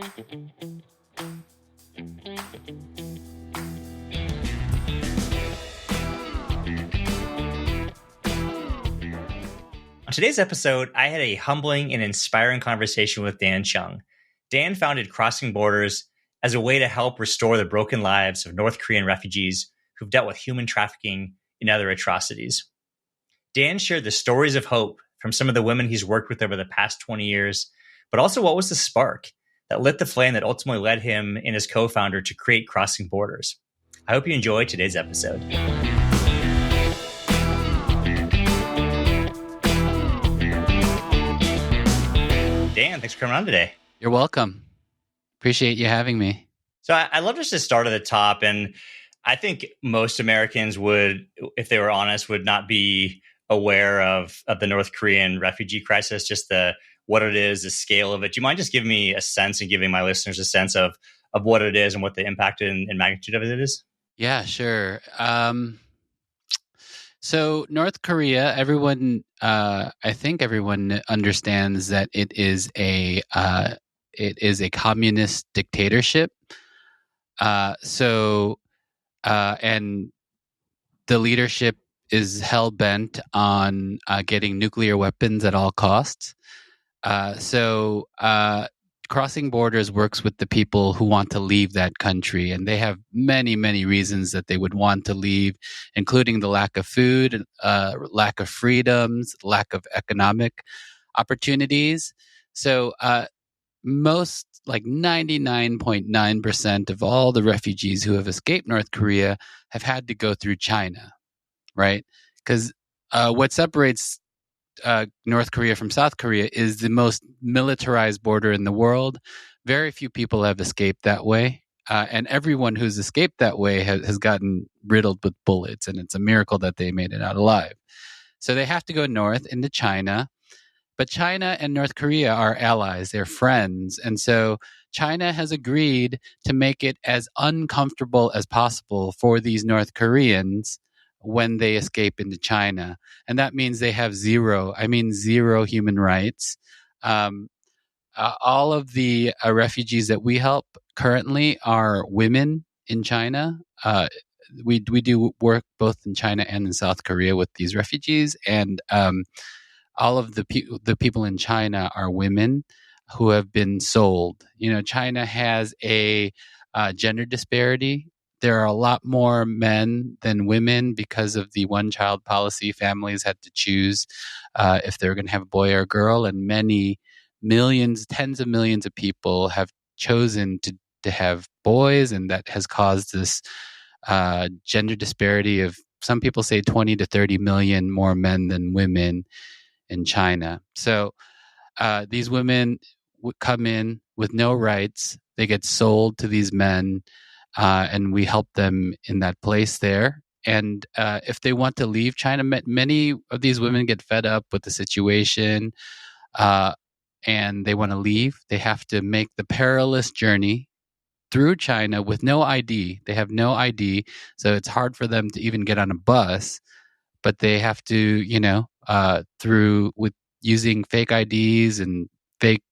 On today's episode, I had a humbling and inspiring conversation with Dan Chung. Dan founded Crossing Borders as a way to help restore the broken lives of North Korean refugees who've dealt with human trafficking and other atrocities. Dan shared the stories of hope from some of the women he's worked with over the past 20 years, but also what was the spark that lit the flame that ultimately led him and his co-founder to create Crossing Borders. I hope you enjoy today's episode. Dan, thanks for coming on today. You're welcome. Appreciate you having me. So I love just to start at the top. And I think most Americans would, if they were honest, would not be aware of the North Korean refugee crisis, just what it is, the scale of it. Do you mind just giving me a sense and giving my listeners a sense of what it is and what the impact and magnitude of it is? Yeah, sure. So North Korea, I think everyone understands that it is a communist dictatorship. And the leadership is hell bent on getting nuclear weapons at all costs. Crossing Borders works with the people who want to leave that country, and they have many, many reasons that they would want to leave, including the lack of food, lack of freedoms, lack of economic opportunities. So most, like 99.9% of all the refugees who have escaped North Korea have had to go through China, right? Because what separates North Korea from South Korea is the most militarized border in the world. Very few people have escaped that way. And everyone who's escaped that way has gotten riddled with bullets. And it's a miracle that they made it out alive. So they have to go north into China. But China and North Korea are allies. They're friends. And so China has agreed to make it as uncomfortable as possible for these North Koreans when they escape into China. And that means they have zero human rights. All of the refugees that we help currently are women in China. We do work both in China and in South Korea with these refugees. And all of the people in China are women who have been sold. China has a gender disparity. There are a lot more men than women because of the one-child policy. Families had to choose if they were going to have a boy or a girl, and many millions, tens of millions of people have chosen to have boys, and that has caused this gender disparity of, some people say, 20 to 30 million more men than women in China. So these women would come in with no rights. They get sold to these men. And we help them in that place there. And if they want to leave China, many of these women get fed up with the situation and they want to leave. They have to make the perilous journey through China with no ID. They have no ID, so it's hard for them to even get on a bus. But they have to, with using fake IDs and fake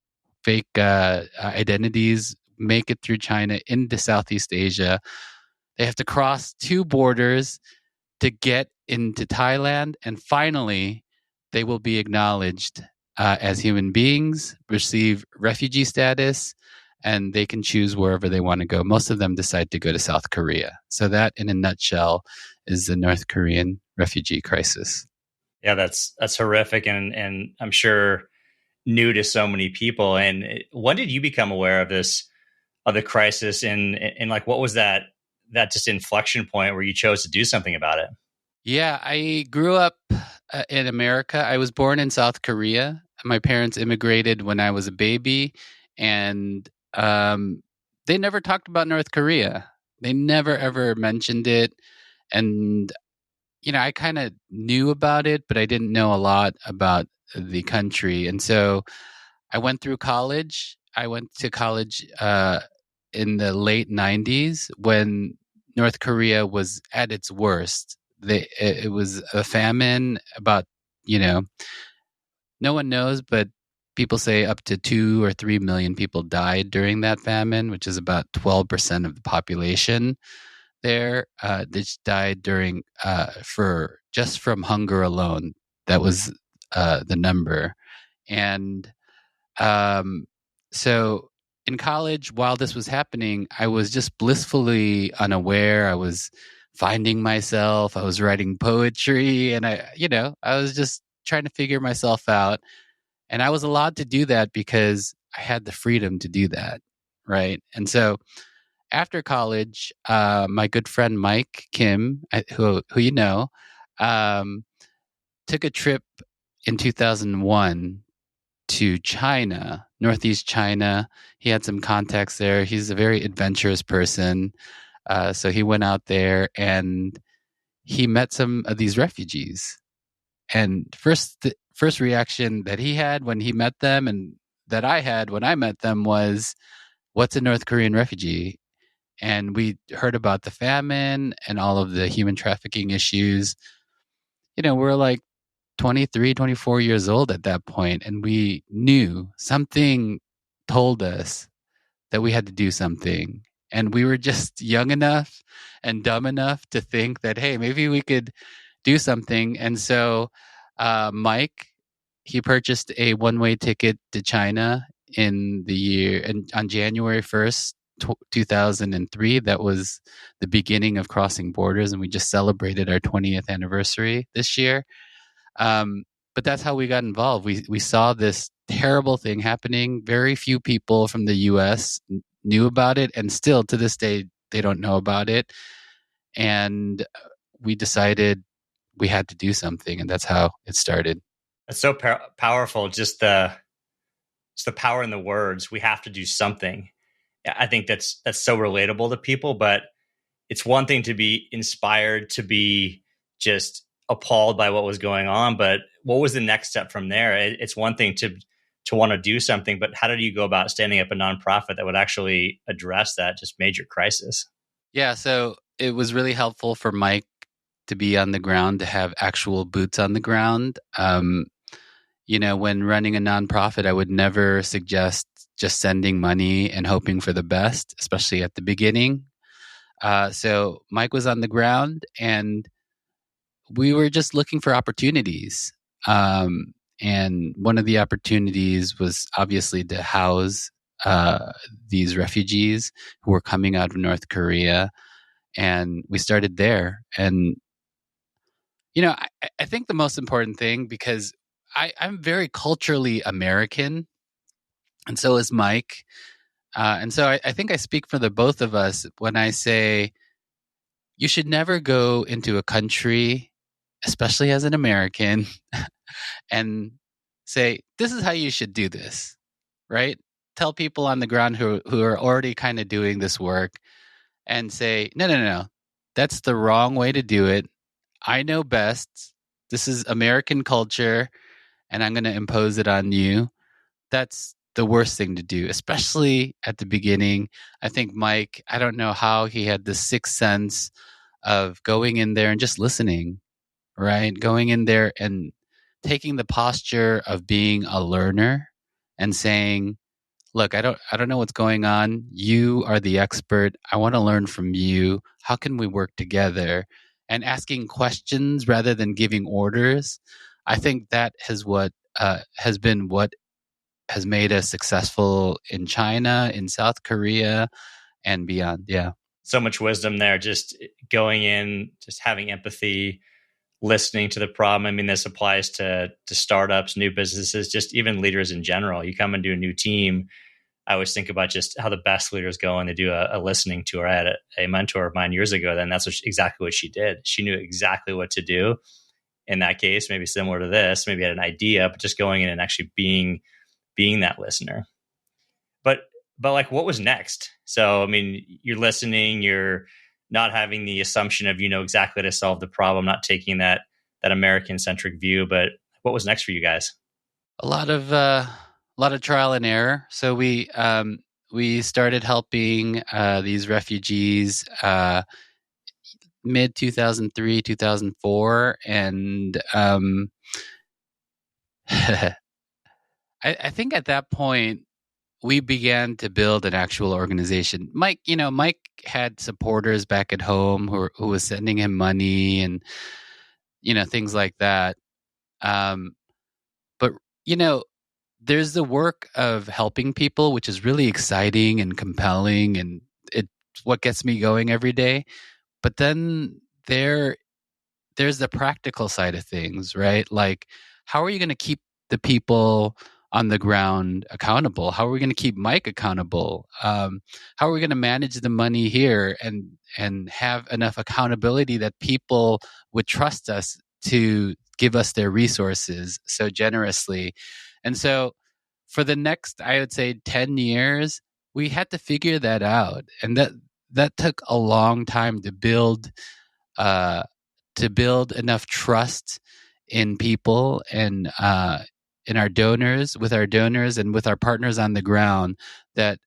identities, make it through China into Southeast Asia. They have to cross two borders to get into Thailand, and finally, they will be acknowledged as human beings, receive refugee status, and they can choose wherever they want to go. Most of them decide to go to South Korea. So that, in a nutshell, is the North Korean refugee crisis. Yeah, that's horrific, and I'm sure new to so many people. And when did you become aware of this? Of the crisis, and like, what was that just inflection point where you chose to do something about it? Yeah, I grew up in America. I was born in South Korea. My parents immigrated when I was a baby, and they never talked about North Korea. They never ever mentioned it. And I kind of knew about it, but I didn't know a lot about the country. And so I went through college. I went to college in the late 90s when North Korea was at its worst. It was a famine about, no one knows, but people say up to 2 or 3 million people died during that famine, which is about 12% of the population there. That died during for just from hunger alone. That was the number. And so in college, while this was happening, I was just blissfully unaware. I was finding myself. I was writing poetry, and I was just trying to figure myself out. And I was allowed to do that because I had the freedom to do that, right? And so after college, my good friend Mike Kim, who you know, um, took a trip in 2001 to China, Northeast China. He had some contacts there. He's a very adventurous person. So he went out there and he met some of these refugees. And the first reaction that he had when he met them and that I had when I met them was, what's a North Korean refugee? And we heard about the famine and all of the human trafficking issues. We're like 23, 24 years old at that point, and we knew something told us that we had to do something. And we were just young enough and dumb enough to think that, hey, maybe we could do something. And so Mike, he purchased a one-way ticket to China on January 1st, 2003. That was the beginning of crossing borders, and we just celebrated our 20th anniversary this year. But that's how we got involved. We saw this terrible thing happening. Very few people from the U.S. knew about it, and still to this day they don't know about it. And we decided we had to do something, and that's how it started. It's so powerful. Just the power in the words. We have to do something. I think that's so relatable to people. But it's one thing to be inspired, to be just appalled by what was going on, but what was the next step from there? It's one thing to want to do something, but how did you go about standing up a nonprofit that would actually address that just major crisis? Yeah, so it was really helpful for Mike to be on the ground, to have actual boots on the ground. When running a nonprofit, I would never suggest just sending money and hoping for the best, especially at the beginning. So Mike was on the ground, and we were just looking for opportunities. And one of the opportunities was obviously to house these refugees who were coming out of North Korea. And we started there. And, I think the most important thing, because I'm very culturally American, and so is Mike. And so I think I speak for the both of us when I say you should never go into a country, especially as an American, and say, this is how you should do this, right? Tell people on the ground who are already kind of doing this work and say, no, that's the wrong way to do it. I know best. This is American culture, and I'm going to impose it on you. That's the worst thing to do, especially at the beginning. I think Mike, I don't know how he had this sixth sense of going in there and just listening, right? Going in there and taking the posture of being a learner and saying, look, I don't know what's going on. You are the expert. I want to learn from you. How can we work together? And asking questions rather than giving orders. I think that has been what has made us successful in China, in South Korea, and beyond. Yeah. So much wisdom there. Just going in, just having empathy, listening to the problem. I mean, this applies to startups, new businesses, just even leaders in general. You come into a new team. I always think about just how the best leaders go and they do a listening tour. I had a mentor of mine years ago, then that's exactly what she did. She knew exactly what to do in that case, maybe similar to this, maybe had an idea, but just going in and actually being that listener. But like, what was next? So, I mean, you're listening, you're not having the assumption of, exactly how to solve the problem, not taking that American centric view, but what was next for you guys? A lot of trial and error. So we started helping these refugees mid 2003, 2004, and I think at that point we began to build an actual organization. Mike had supporters back at home who was sending him money and things like that. But you know, there's the work of helping people, which is really exciting and compelling, and it's what gets me going every day. But then there's the practical side of things, right? Like, how are you going to keep the people on the ground accountable? How are we going to keep Mike accountable? How are we going to manage the money here and have enough accountability that people would trust us to give us their resources so generously? And so, for the next, I would say, 10 years, we had to figure that out, and that took a long time to build. Enough trust in people and in our donors, with our donors and with our partners on the ground, that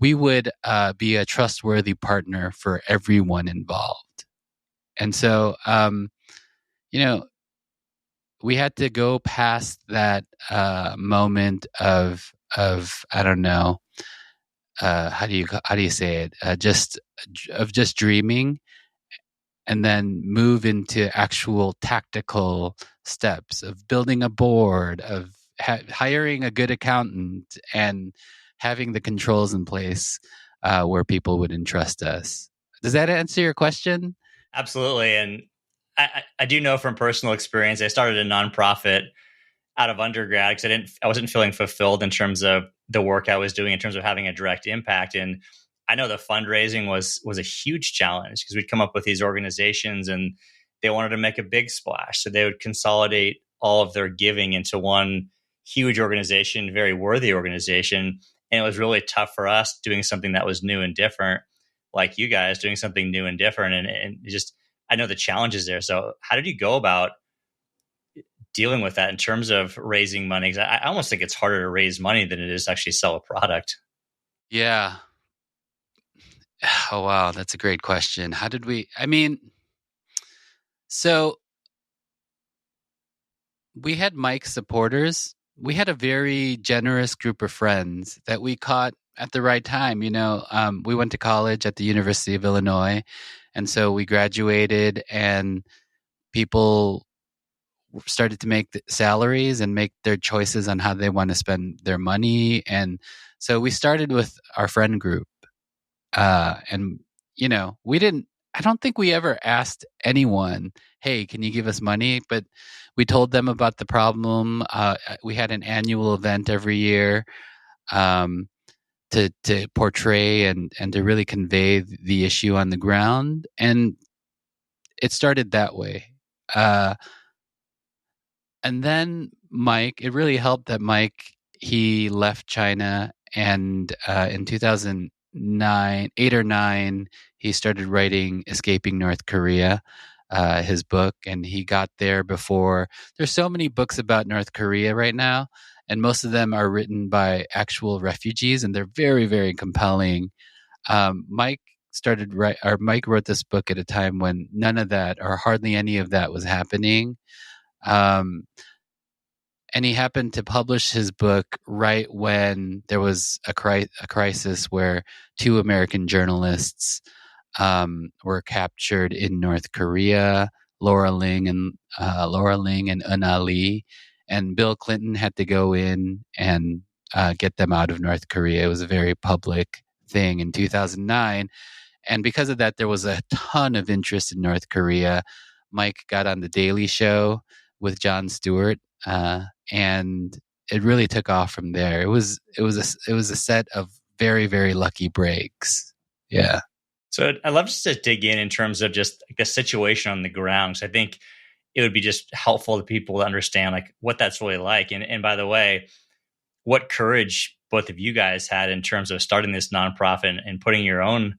we would be a trustworthy partner for everyone involved. And so, we had to go past that moment of I don't know, how do you say it? Just dreaming, and then move into actual tactical steps of building a board, of hiring a good accountant, and having the controls in place where people would entrust us. Does that answer your question? Absolutely. And I do know from personal experience, I started a nonprofit out of undergrad because I wasn't feeling fulfilled in terms of the work I was doing in terms of having a direct impact. And I know the fundraising was a huge challenge because we'd come up with these organizations and they wanted to make a big splash. So they would consolidate all of their giving into one huge organization, very worthy organization. And it was really tough for us doing something that was new and different, like you guys doing something new and different. And just, I know the challenges there. So how did you go about dealing with that in terms of raising money? 'Cause I almost think it's harder to raise money than it is to actually sell a product. Yeah. Oh, wow. That's a great question. How did we? So we had Mike's supporters. We had a very generous group of friends that we caught at the right time. We went to college at the University of Illinois, and so we graduated, and people started to make salaries and make their choices on how they want to spend their money. And so we started with our friend group, and we didn't. I don't think we ever asked anyone, "Hey, can you give us money?" But we told them about the problem. We had an annual event every year, um, to portray and to really convey the issue on the ground, and it started that way. And then Mike, it really helped that Mike, he left China, and in 2009, 8 or 9, he started writing "Escaping North Korea," his book, and he got there before. There's so many books about North Korea right now, and most of them are written by actual refugees, and they're very, very compelling. Mike wrote this book at a time when none of that, or hardly any of that, was happening. Um, and he happened to publish his book right when there was a crisis where 2 American journalists were captured in North Korea, Laura Ling and Una Lee, and Bill Clinton had to go in and get them out of North Korea. It was a very public thing in 2009. And because of that, there was a ton of interest in North Korea. Mike got on The Daily Show with Jon Stewart, and it really took off from there. It was a set of very, very lucky breaks. Yeah. So I'd love just to dig in terms of just the situation on the ground. So I think it would be just helpful to people to understand like what that's really like. And by the way, what courage both of you guys had in terms of starting this nonprofit and putting your own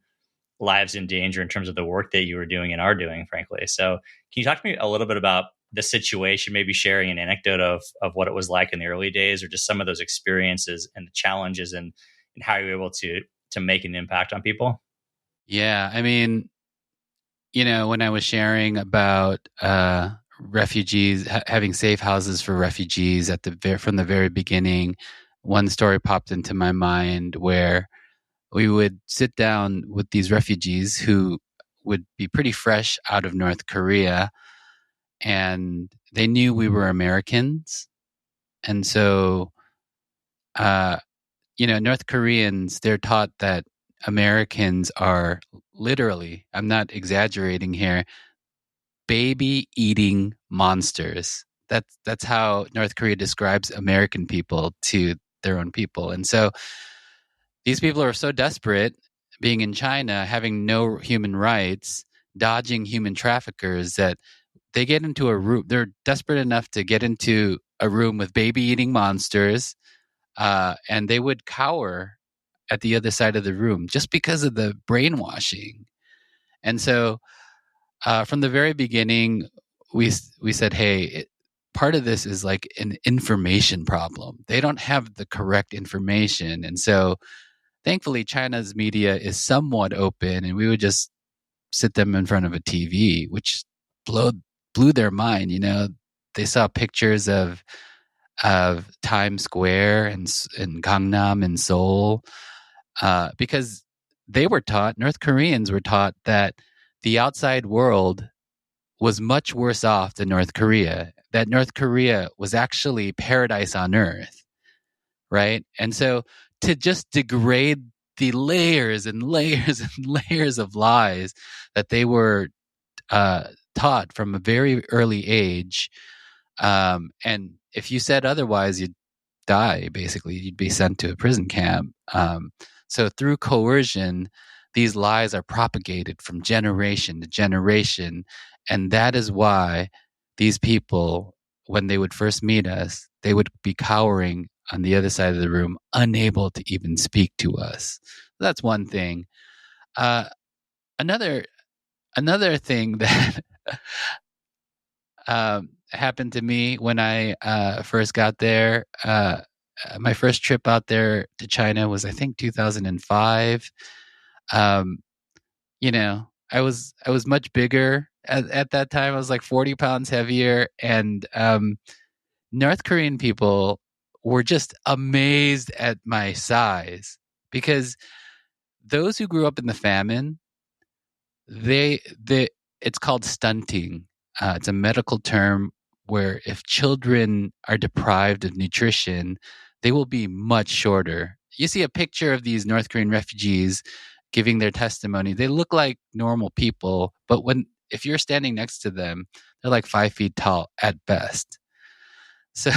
lives in danger in terms of the work that you were doing and are doing, frankly. So can you talk to me a little bit about the situation, maybe sharing an anecdote of what it was like in the early days, or just some of those experiences and the challenges and how you were able to make an impact on people? Yeah. When I was sharing about refugees, having safe houses for refugees from the very beginning. One story popped into my mind where we would sit down with these refugees who would be pretty fresh out of North Korea, and they knew we were Americans. And so, North Koreans, they're taught that Americans are literally, I'm not exaggerating here, baby eating monsters. That's how North Korea describes American people to their own people. And so these people are so desperate, being in China, having no human rights, dodging human traffickers, that they get into a room. They're desperate enough to get into a room with baby eating monsters, and they would cower at the other side of the room just because of the brainwashing. And so from the very beginning, we said, hey, part of this is like an information problem. They don't have the correct information. And so thankfully, China's media is somewhat open, and we would just sit them in front of a TV, which blew their mind. They saw pictures of Times Square and Gangnam and Seoul, because North Koreans were taught that the outside world was much worse off than North Korea, that North Korea was actually paradise on earth, right? And so to just degrade the layers and layers and layers of lies that they were taught from a very early age, and if you said otherwise, you'd die, basically. You'd be sent to a prison camp. So through coercion, these lies are propagated from generation to generation. And that is why these people, when they would first meet us, they would be cowering on the other side of the room, unable to even speak to us. That's one thing. Another thing that happened to me when I first got there, my first trip out there to China was, I think, 2005. I was much bigger at that time. I was like 40 pounds heavier, and North Korean people were just amazed at my size, because those who grew up in the famine, it's called stunting. It's a medical term where if children are deprived of nutrition, they will be much shorter. You see a picture of these North Korean refugees giving their testimony. They look like normal people, but if you're standing next to them, they're like 5 feet tall at best. So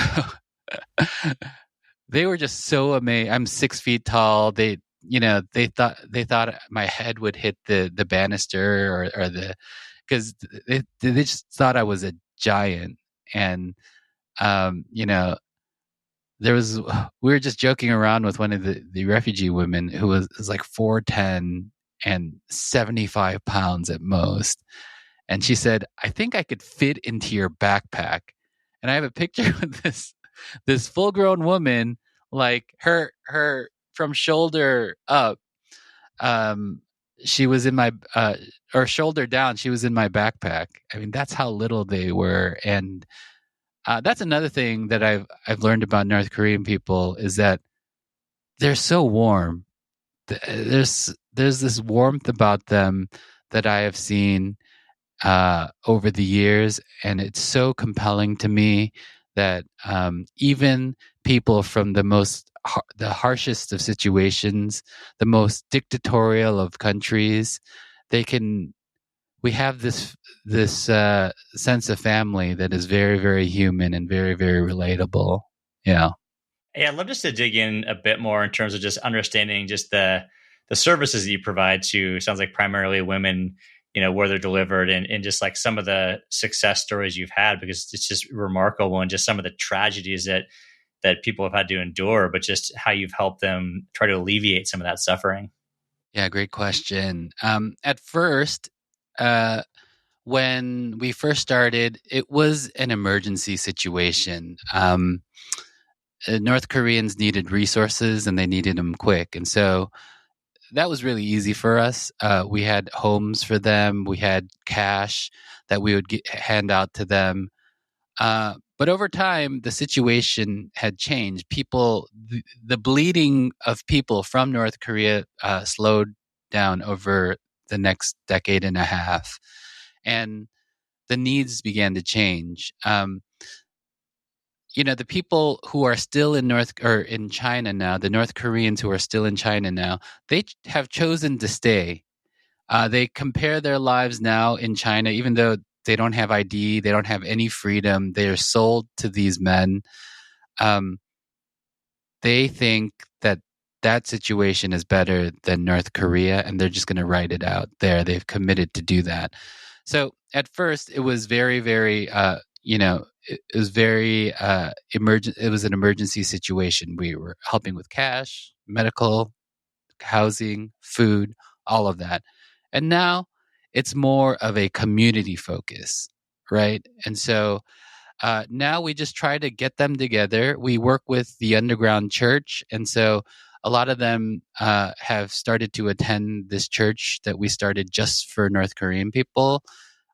they were just so amazed. I'm 6 feet tall. They thought my head would hit the banister or because they just thought I was a giant. And we were just joking around with one of the refugee women who was like 4'10" and 75 pounds at most. And she said, I think I could fit into your backpack. And I have a picture of this full grown woman, like her from shoulder up. She was in my, or shoulder down, she was in my backpack. I mean, that's how little they were. And that's another thing that I've learned about North Korean people, is that they're so warm. There's this warmth about them that I have seen over the years, and it's so compelling to me that even people from the harshest of situations, the most dictatorial of countries, we have this sense of family that is very, very human and very, very relatable. Yeah. Yeah, I'd love just to dig in a bit more in terms of just understanding just the services that you provide to, sounds like primarily women, where they're delivered, and just like some of the success stories you've had, because it's just remarkable, and just some of the tragedies that people have had to endure, but just how you've helped them try to alleviate some of that suffering. Yeah, great question. At first, when we first started, it was an emergency situation. North Koreans needed resources, and they needed them quick. And so that was really easy for us. We had homes for them. We had cash that we would hand out to them. But over time, the situation had changed. The bleeding of people from North Korea slowed down over the next decade and a half, and the needs began to change. The people who are still in China now, the North Koreans who are still in China now, they have chosen to stay. They compare their lives now in China, even though they don't have ID, they don't have any freedom. They are sold to these men. They think that situation is better than North Korea, and they're just going to write it out there. They've committed to do that. So at first, it was very, very, it was very emergent. It was an emergency situation. We were helping with cash, medical, housing, food, all of that. And now it's more of a community focus, right? And so now we just try to get them together. We work with the underground church. And so a lot of them have started to attend this church that we started just for North Korean people.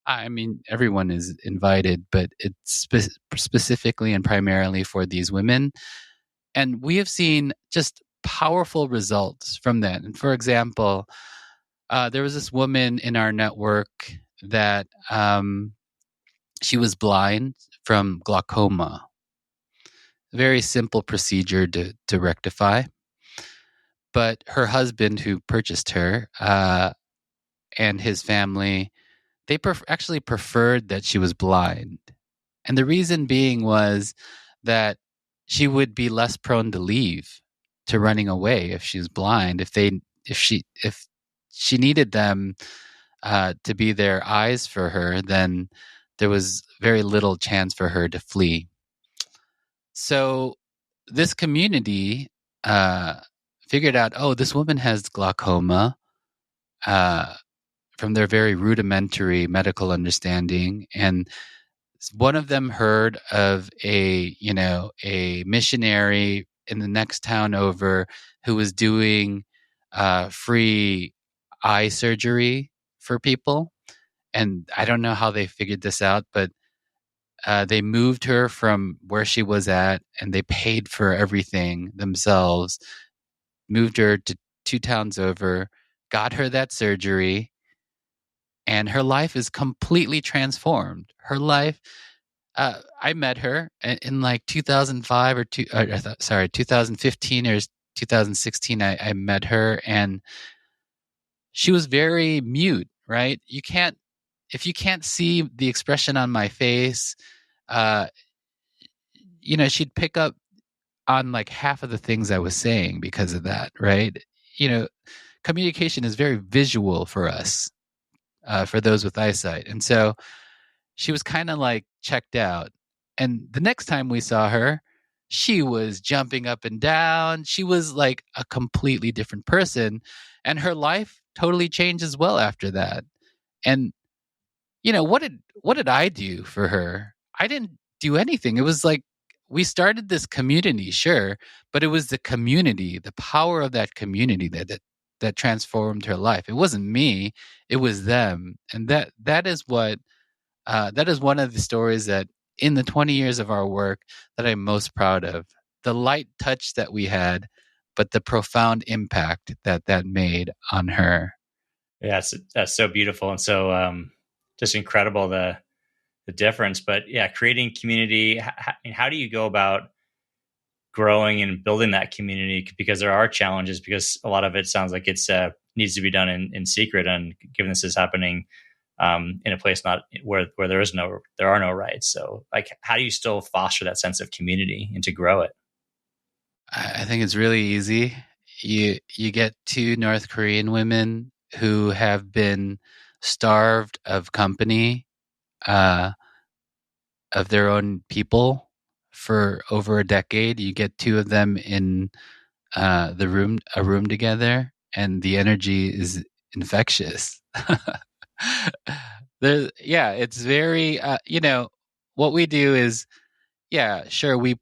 I mean, everyone is invited, but it's specifically and primarily for these women. And we have seen just powerful results from that. And for example, there was this woman in our network that she was blind from glaucoma. Very simple procedure to rectify. But her husband, who purchased her, and his family, they actually preferred that she was blind. And the reason being was that she would be less prone to leave, to running away if she's blind. If she needed them to be their eyes for her, then there was very little chance for her to flee. So this community figured out, oh, this woman has glaucoma from their very rudimentary medical understanding. And one of them heard of a missionary in the next town over who was doing free eye surgery for people. And I don't know how they figured this out, but they moved her from where she was at, and they paid for everything themselves, moved her to 2 towns over, got her that surgery, and her life is completely transformed. Her life, I met her in like 2005 or 2015 or 2016. I met her, and she was very mute, right? If you can't see the expression on my face, she'd pick up on like half of the things I was saying because of that, right? Communication is very visual for us, for those with eyesight. And so she was kind of like checked out. And the next time we saw her, she was jumping up and down. She was like a completely different person. And her life totally changed as well after that. And what did I do for her? I didn't do anything. It was like we started this community, sure, but it was the community, the power of that community that transformed her life. It wasn't me, it was them. And that is what that is one of the stories that in the 20 years of our work that I'm most proud of. The light touch that we had, but the profound impact that made on her. Yeah, that's so beautiful and so just incredible the difference. But yeah, creating community. How do you go about growing and building that community? Because there are challenges. Because a lot of it sounds like it's needs to be done in secret. And given this is happening in a place not where there are no rights. So like, how do you still foster that sense of community and to grow it? I think it's really easy. You get 2 North Korean women who have been starved of company of their own people for over a decade. You get 2 of them in a room together, and the energy is infectious. It's very what we do is, sure, we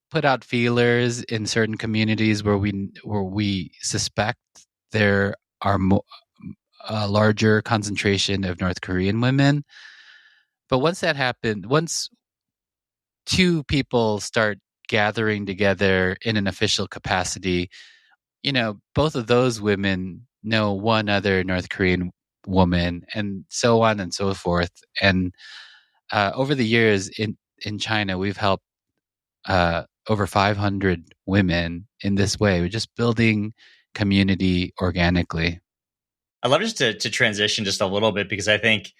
put out feelers in certain communities where we suspect there are a larger concentration of North Korean women. But once that happened, once two people start gathering together in an official capacity, both of those women know one other North Korean woman, and so on and so forth. And over the years in China, we've helped over 500 women in this way. We're just building community organically. I'd love just to transition just a little bit, because I think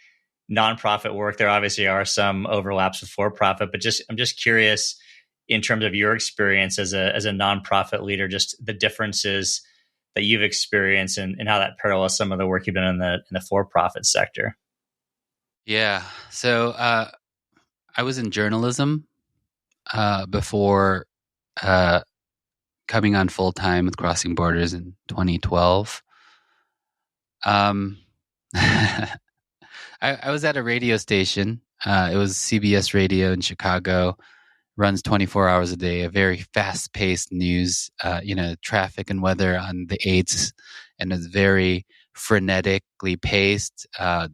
nonprofit work, there obviously are some overlaps with for-profit, but I'm just curious in terms of your experience as a nonprofit leader, just the differences that you've experienced and how that parallels some of the work you've done in the for-profit sector. Yeah. So I was in journalism before coming on full time with Crossing Borders in 2012. I was at a radio station. It was CBS Radio in Chicago. Runs 24 hours a day. A very fast-paced news. Traffic and weather on the 8s, and it's very frenetically paced.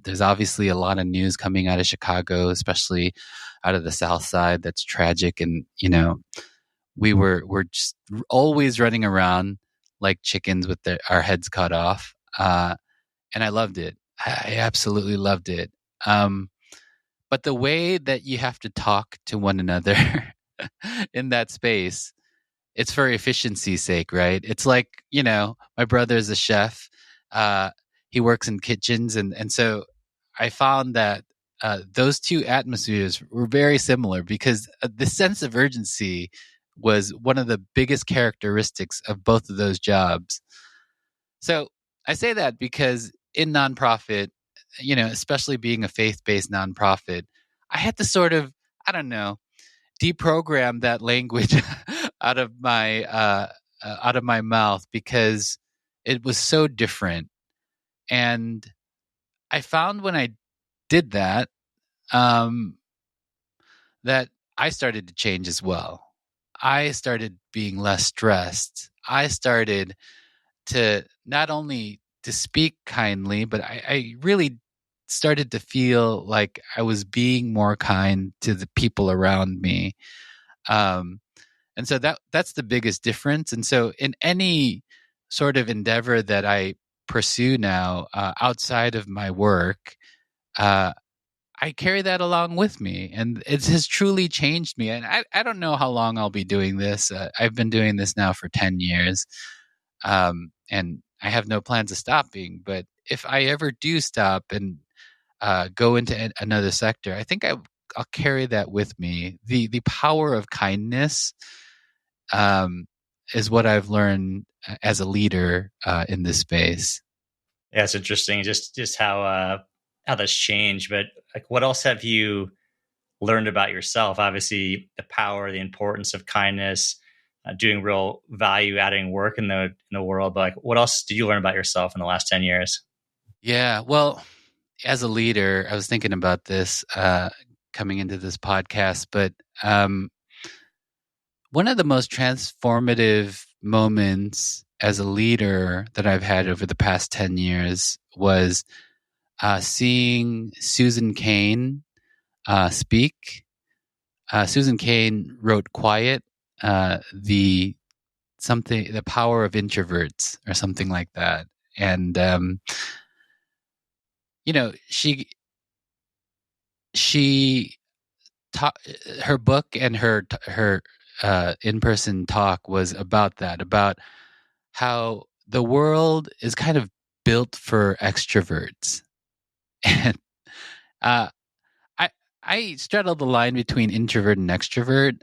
There's obviously a lot of news coming out of Chicago, especially out of the South Side. That's tragic, and we're just always running around like chickens with our heads cut off. And I loved it. I absolutely loved it. But the way that you have to talk to one another in that space, it's for efficiency's sake, right? It's like, my brother's a chef. He works in kitchens. And so I found that those two atmospheres were very similar, because the sense of urgency was one of the biggest characteristics of both of those jobs. So I say that because in nonprofit, especially being a faith-based nonprofit, I had to sort of, I don't know, deprogram that language out of my mouth, because it was so different. And I found when I did that, that I started to change as well. I started being less stressed. I started to not only to speak kindly, but I really started to feel like I was being more kind to the people around me. And so that's the biggest difference. And so in any sort of endeavor that I pursue now, outside of my work, I carry that along with me, and it has truly changed me. And I don't know how long I'll be doing this. I've been doing this now for 10 years. And I have no plans of stopping. But if I ever do stop and go into another sector, I think I'll carry that with me. The power of kindness is what I've learned as a leader in this space. Yeah, it's interesting just how that's changed. But like, what else have you learned about yourself? Obviously, the power, the importance of kindness, doing real value adding work in the world. But like, what else did you learn about yourself in the last 10 years? Yeah, well, as a leader, I was thinking about this coming into this podcast, but one of the most transformative moments as a leader that I've had over the past 10 years was seeing Susan Cain speak. Susan Cain wrote Quiet, the power of introverts, or something like that. And she taught, her book and her in-person talk was about that, about how the world is kind of built for extroverts. And I straddled the line between introvert and extrovert,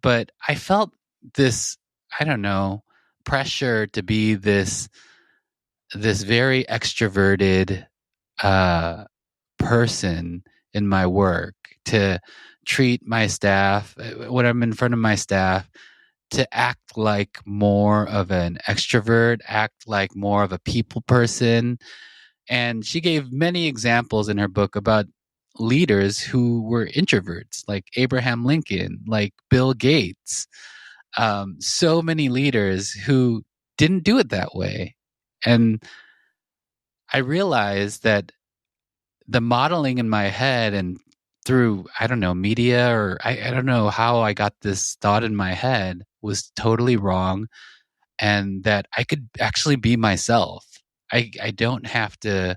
but I felt this, I don't know, pressure to be this very extroverted person in my work, to treat my staff, when I'm in front of my staff, to act like more of an extrovert, act like more of a people person. And she gave many examples in her book about leaders who were introverts, like Abraham Lincoln, like Bill Gates. So many leaders who didn't do it that way. And I realized that the modeling in my head and through, I don't know, media, or I don't know how I got this thought in my head, was totally wrong, and that I could actually be myself. I don't have to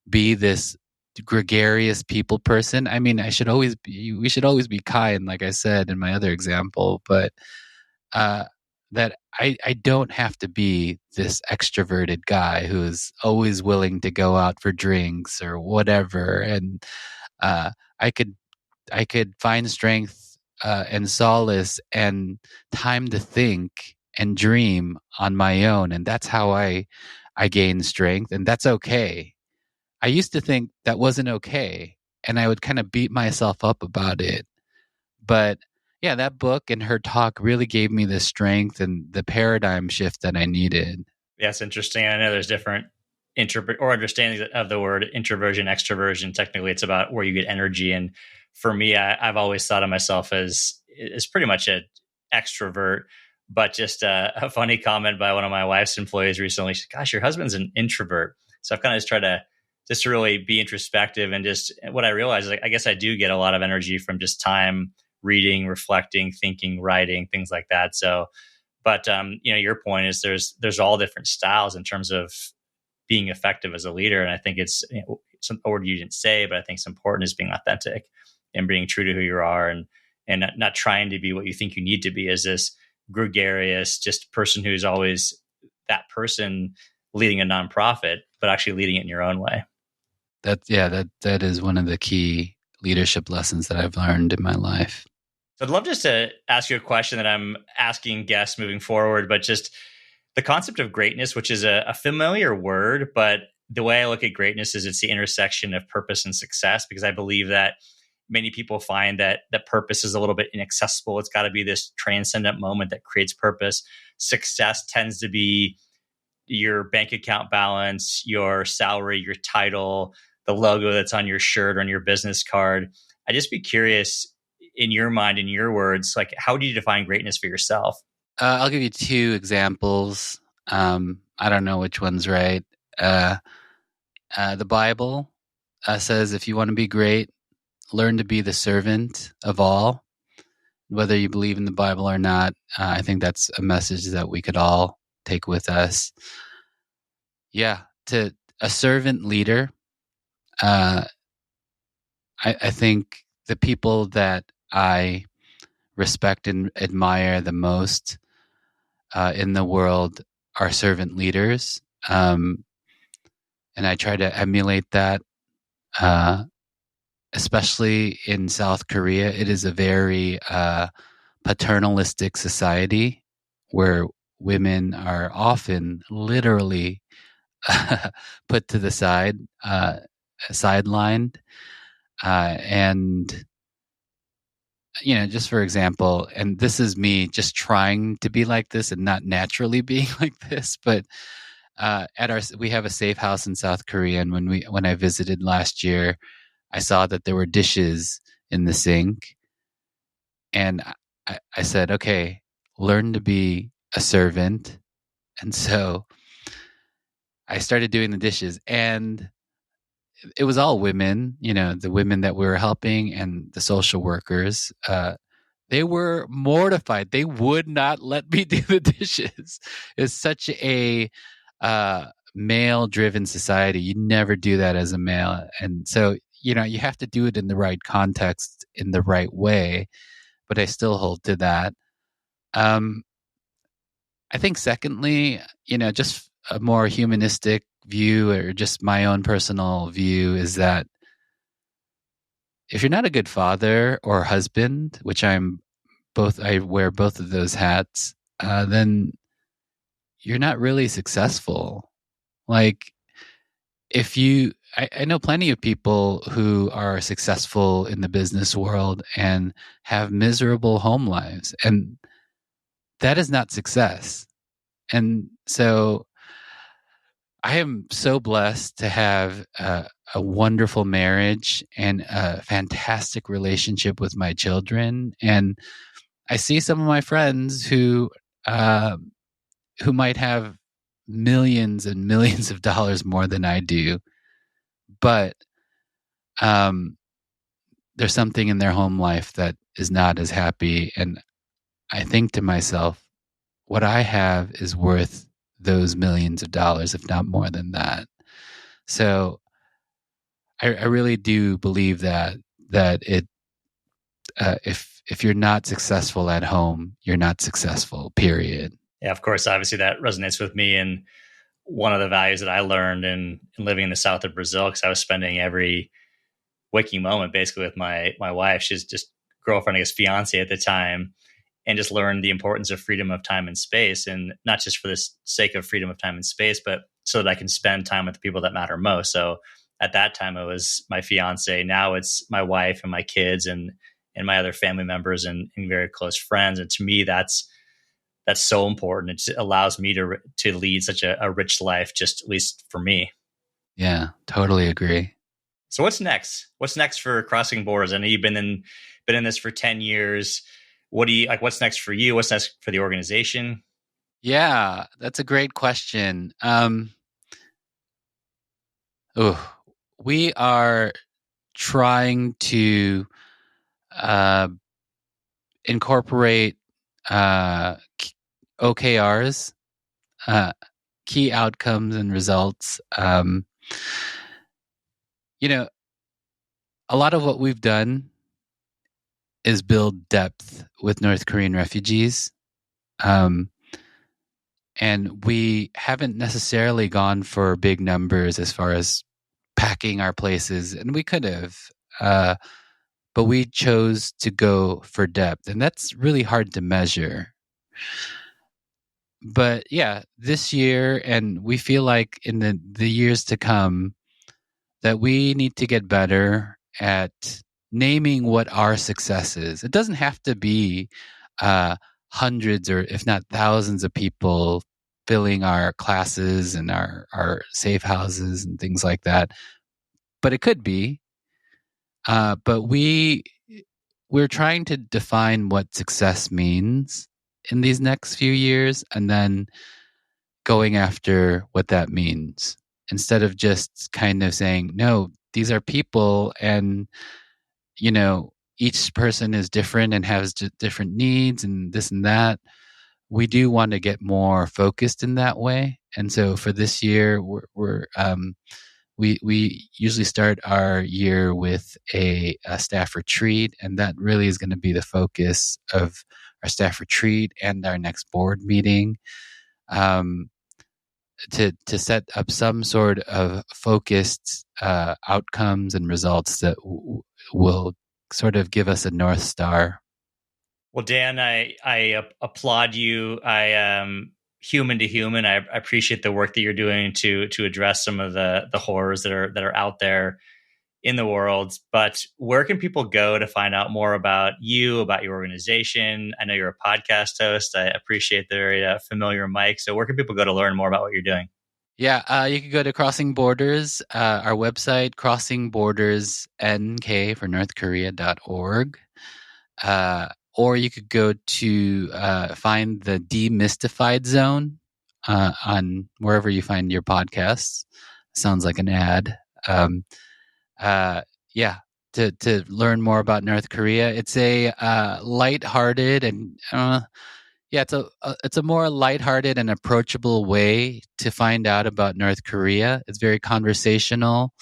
be this gregarious people person. I mean, we should always be kind, like I said in my other example, but uh, that I don't have to be this extroverted guy who's always willing to go out for drinks or whatever. And uh, I could I could find strength and solace and time to think and dream on my own, and that's how I gain strength, and that's okay. I used to think that wasn't okay, and I would kind of beat myself up about it. But yeah, that book and her talk really gave me the strength and the paradigm shift that I needed. Yeah, it's interesting. I know there's different understandings of the word introversion, extroversion. Technically, it's about where you get energy. And for me, I've always thought of myself as pretty much an extrovert. But just a funny comment by one of my wife's employees recently. She said, "Gosh, your husband's an introvert." So I've kind of just tried to really be introspective, and just what I realize is, like, I guess I do get a lot of energy from just time reading, reflecting, thinking, writing, things like that. So, but your point is there's all different styles in terms of being effective as a leader, and I think it's some word you didn't say, but I think it's important is being authentic and being true to who you are, and not trying to be what you think you need to be as this gregarious just person who's always that person leading a nonprofit, but actually leading it in your own way. That is one of the key leadership lessons that I've learned in my life. So I'd love just to ask you a question that I'm asking guests moving forward, but just the concept of greatness, which is a familiar word, but the way I look at greatness is it's the intersection of purpose and success, because I believe that many people find that purpose is a little bit inaccessible. It's got to be this transcendent moment that creates purpose. Success tends to be your bank account balance, your salary, your title, the logo that's on your shirt or on your business card. I'd just be curious, in your mind, in your words, like, how do you define greatness for yourself? I'll give you two examples. I don't know which one's right. The Bible says if you want to be great, learn to be the servant of all. Whether you believe in the Bible or not, I think that's a message that we could all take with us. Yeah, to a servant leader, I think the people that I respect and admire the most in the world are servant leaders. And I try to emulate that, especially in South Korea. It is a very paternalistic society where women are often literally put to the side, sidelined. And, just for example, and this is me just trying to be like this and not naturally being like this, but we have a safe house in South Korea, and when I visited last year, I saw that there were dishes in the sink, and I said, "Okay, learn to be a servant." And so I started doing the dishes, and it was all women, the women that we were helping and the social workers. They were mortified. They would not let me do the dishes. It's such a male-driven society. You never do that as a male. And so, you have to do it in the right context, in the right way. But I still hold to that. I think secondly, just a more humanistic view, or just my own personal view, is that if you're not a good father or husband, which I wear both of those hats, then you're not really successful. Like, I know plenty of people who are successful in the business world and have miserable home lives, and that is not success. And so I am so blessed to have a wonderful marriage and a fantastic relationship with my children. And I see some of my friends who might have millions and millions of dollars more than I do, but there's something in their home life that is not as happy. And I think to myself, what I have is worth those millions of dollars, if not more than that. So I really do believe that it if you're not successful at home, you're not successful. Period. Yeah, of course. Obviously, that resonates with me. And one of the values that I learned in living in the south of Brazil, because I was spending every waking moment basically with my wife. She's just girlfriend, I guess, fiance at the time, and just learned the importance of freedom of time and space, and not just for the sake of freedom of time and space, but so that I can spend time with the people that matter most. So at that time, it was my fiance. Now it's my wife and my kids and my other family members and very close friends. And to me, that's so important. It allows me to lead such a rich life, just at least for me. Yeah, totally agree. So what's next? What's next for Crossing Borders? I know you've been in this for 10 years. What do you like? What's next for you? What's next for the organization? Yeah, that's a great question. We are trying to incorporate OKRs, key outcomes and results. A lot of what we've done is build depth with North Korean refugees. And we haven't necessarily gone for big numbers as far as packing our places, and we could have. But we chose to go for depth, and that's really hard to measure. But yeah, this year, and we feel like in the years to come, that we need to get better at naming what our success is. It doesn't have to be hundreds or if not thousands of people filling our classes and our safe houses and things like that. But it could be. But we're trying to define what success means in these next few years, and then going after what that means, instead of just kind of saying, no, these are people, and each person is different and has different needs and this and that. We do want to get more focused in that way. And so for this year, we usually start our year with a staff retreat, and that really is going to be the focus of our staff retreat and our next board meeting, to set up some sort of focused outcomes and results that will sort of give us a North Star. Well, Dan, I applaud you. I human to human. I appreciate the work that you're doing to address some of the horrors that are out there in the world. But where can people go to find out more about you, about your organization? I know you're a podcast host. I appreciate the very familiar mic. So where can people go to learn more about what you're doing? Yeah, you can go to Crossing Borders, our website, crossingbordersnk for North Korea.org. Or you could go to find the Demystified Zone on wherever you find your podcasts. Sounds like an ad. To learn more about North Korea. It's a lighthearted and it's a more lighthearted and approachable way to find out about North Korea. It's very conversational.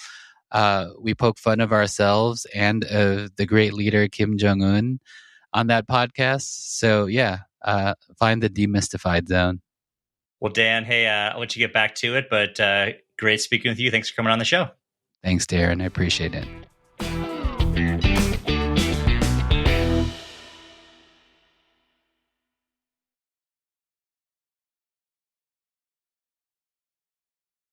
We poke fun of ourselves and of the great leader Kim Jong-un on that podcast. So find the Demystified Zone. Well, Dan, hey, I'll let you get back to it, but great speaking with you. Thanks for coming on the show. Thanks, Darren. I appreciate it.